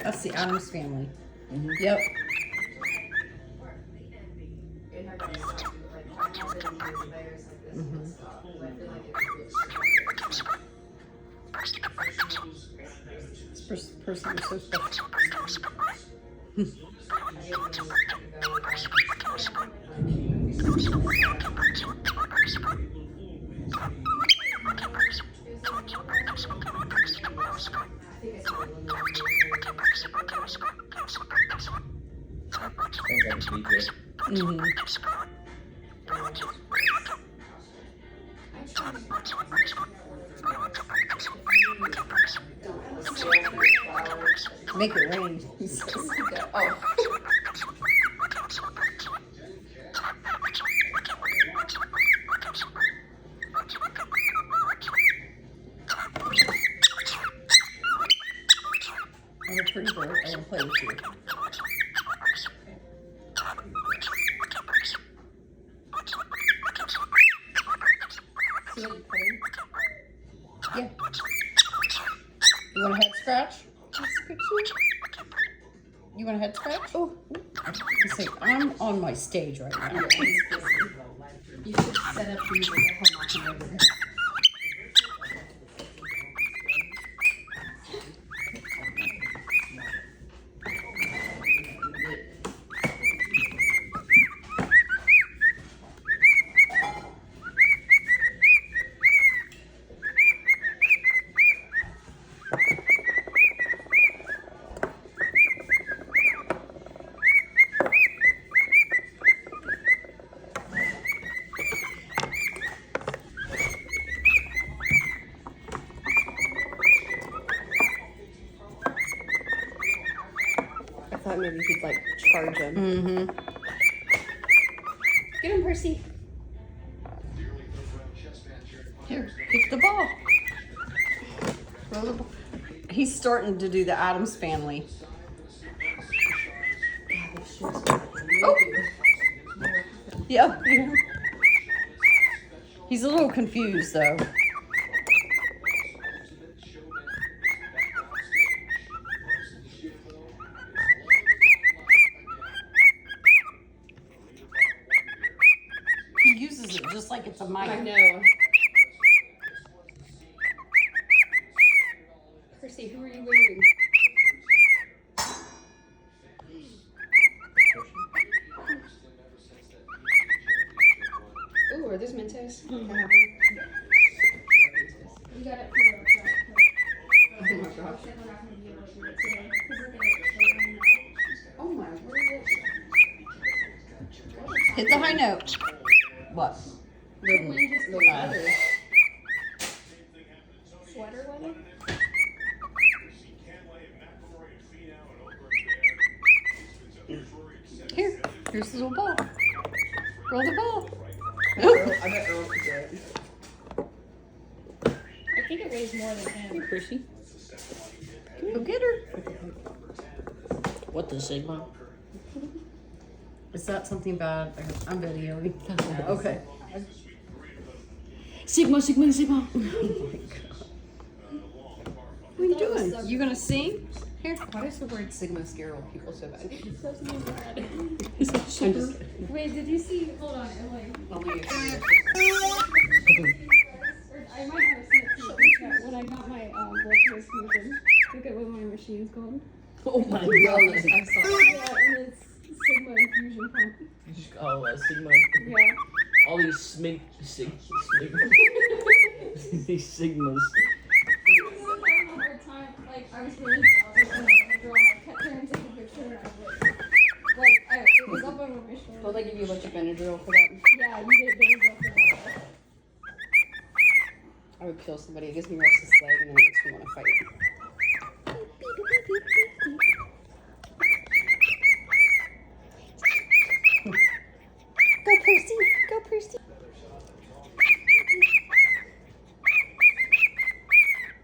That's the Adams Family. Yep. Percy was so special. Make it rain. Oh. I'm a pretty bird. I want to play with you. See what you're putting? Yeah. You want a head scratch? You want a head scratch? Oh. See, I'm on my stage right now. You should set up the music over there. I thought maybe he'd like charge him. Mm-hmm. Get him, Percy. Here, kick the ball. Throw the ball. He's starting to do the Adams Family. Oh. Yeah. He's a little confused though. He uses it just like it's a mic. I know. Percy, who are you waving? Ooh, are those Mentos? Mm-hmm. You got it. Oh my gosh. Oh my word. Hit the high note. What? Sweater weather? Here's the little ball. Roll the ball. I bet Earl could do it. I think it weighs more than him. Here, Percy. Go get her. What the Sigma? Is that something bad? I'm videoing. Okay. Sigma, Sigma, Sigma. What are you doing? You gonna sing? Here. Why does the word Sigma scare old people so bad? It does me bad. I'm just kidding. Wait, did you see? Hold on, Emily. Only if you- I might have sent it to you when I got my blood transfusion. Look at what my machine's called. Oh my god, I saw that. Yeah, and it's Sigma infusion pump. Oh, Sigma. Yeah. All these these Sigmas. I was having a hard time. Like, I was really jealous of the girl. I kept trying to take a picture, and I was like, it was up over my shoulder. Will they give you a bunch of Benadryl for that? Yeah, you get Benadryl for that. I would kill somebody. It gives me restless leg and then it makes me want to fight. Go, Percy. Go, Percy.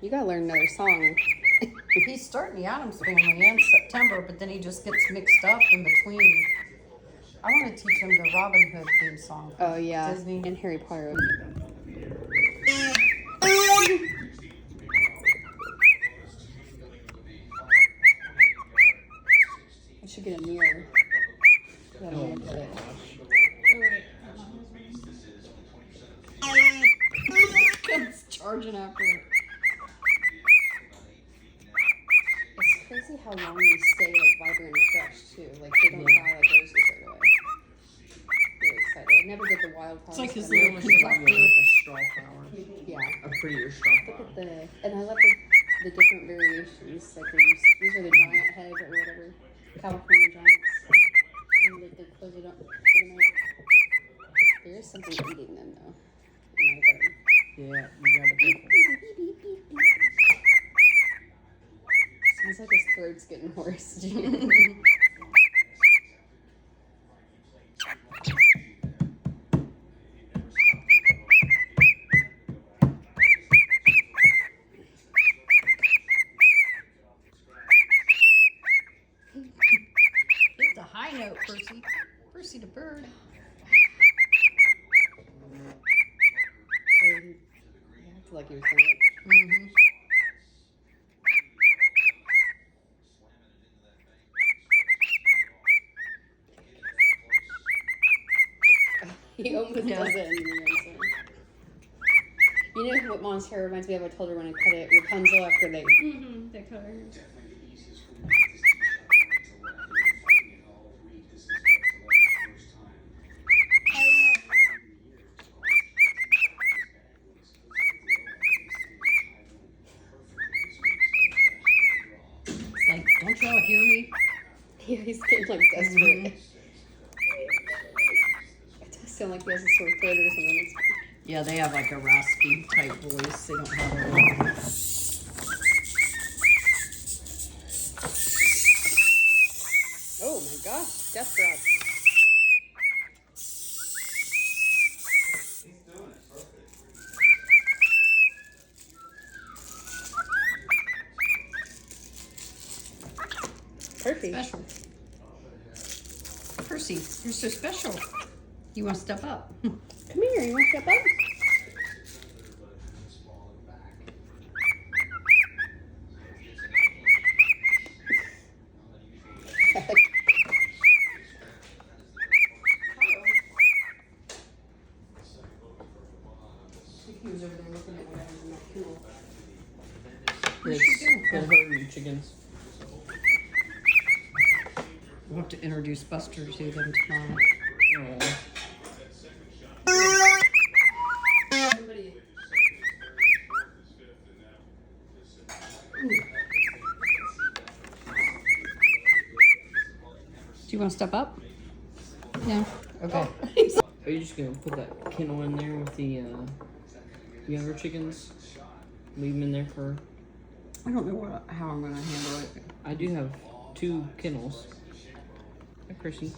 You gotta learn another song. He's starting the Adams Family in September, but then he just gets mixed up in between. I want to teach him the Robin Hood theme song. Oh yeah, Disney. and Harry Potter. get a mirror. That Oh way I put it. gosh. Oh wait. Comes charging after it. It's crazy how long they stay like vibrant and fresh too. Like they don't die like roses right away. Really excited. I never did the wild flowers. like his but I little know- It was like a straw flower. Yeah. A prettier straw Look flower. at the, and I love the different variations. Like these are the giant head or whatever, California giants. And they close it up for the night. There is something eating them though. In my garden. Yeah, you gotta be careful. Sounds like his throat's getting hoarse. Hit the high note, Percy. Percy the bird. Oh, he acted like he was going to. Mm-hmm. He almost Yeah. does it in the end zone. You know what Mom's hair reminds me of? I told her when I cut it, Rapunzel after they. Mm-hmm. The color. It's like, don't y'all hear me? Yeah, he's getting like desperate. It does sound like he has a sore throat or something. It's Yeah, they have like a raspy type voice. They don't have a. oh my gosh, death drop. Percy. Special. Percy, you're so special. You want to step up? Come here, you want to step up? He was over there looking at whatever's in that kennel. Where'd she go? Good herding chickens. We'll have to introduce Buster to them tomorrow. Oh. Somebody. Do you want to step up? No. Okay. Are you just gonna put that kennel in there with the younger chickens? Leave them in there for. I don't know how I'm going to handle it. I do have 2 kennels. Hi, Percy.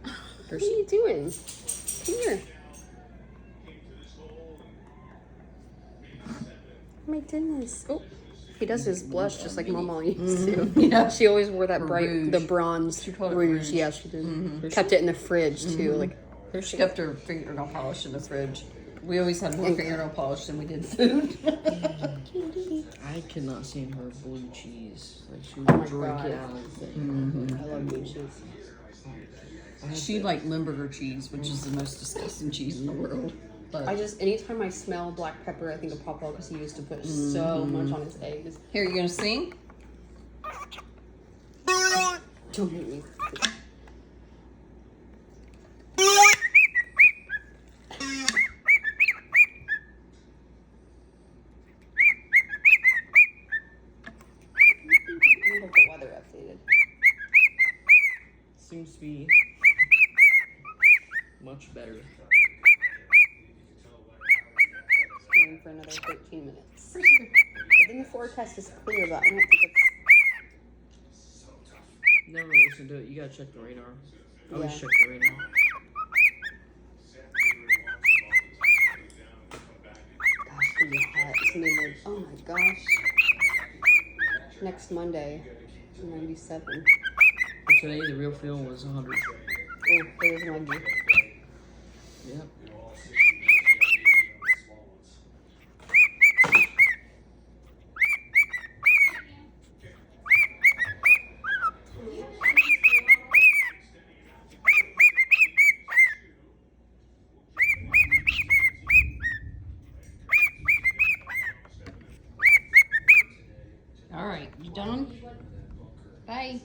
What are you doing? Come here. Oh my goodness. Oh, he does his blush just like Mama used to. Yeah. She always wore that Or bright, rouge. the bronze She called it rouge. rouge. Yeah, she did. Kept it in the fridge too. Like She kept her fingernail polish in the fridge. We always had more fingernail polish than we did food. I cannot stand her blue cheese. Like she Oh would my drink God. it out of the thing. I love blue cheese. She liked Limburger cheese, which is the most disgusting cheese in the world. But I just anytime I smell black pepper, I think of Papa because he used to put so much on his eggs. here, you gonna sing? Don't hate me. I wonder if the weather updated. Seems to be much better. Going for another 13 minutes. But then the forecast is clear, but I don't think it's. Never listen to it. You gotta check the radar. Always Yeah. check the radar. Gosh, it's gonna be hot. It's gonna be like, oh my gosh. Next Monday, 97. But today the real feel was 100. Oh, there's an ugly. Yep. All right, you done? Bye.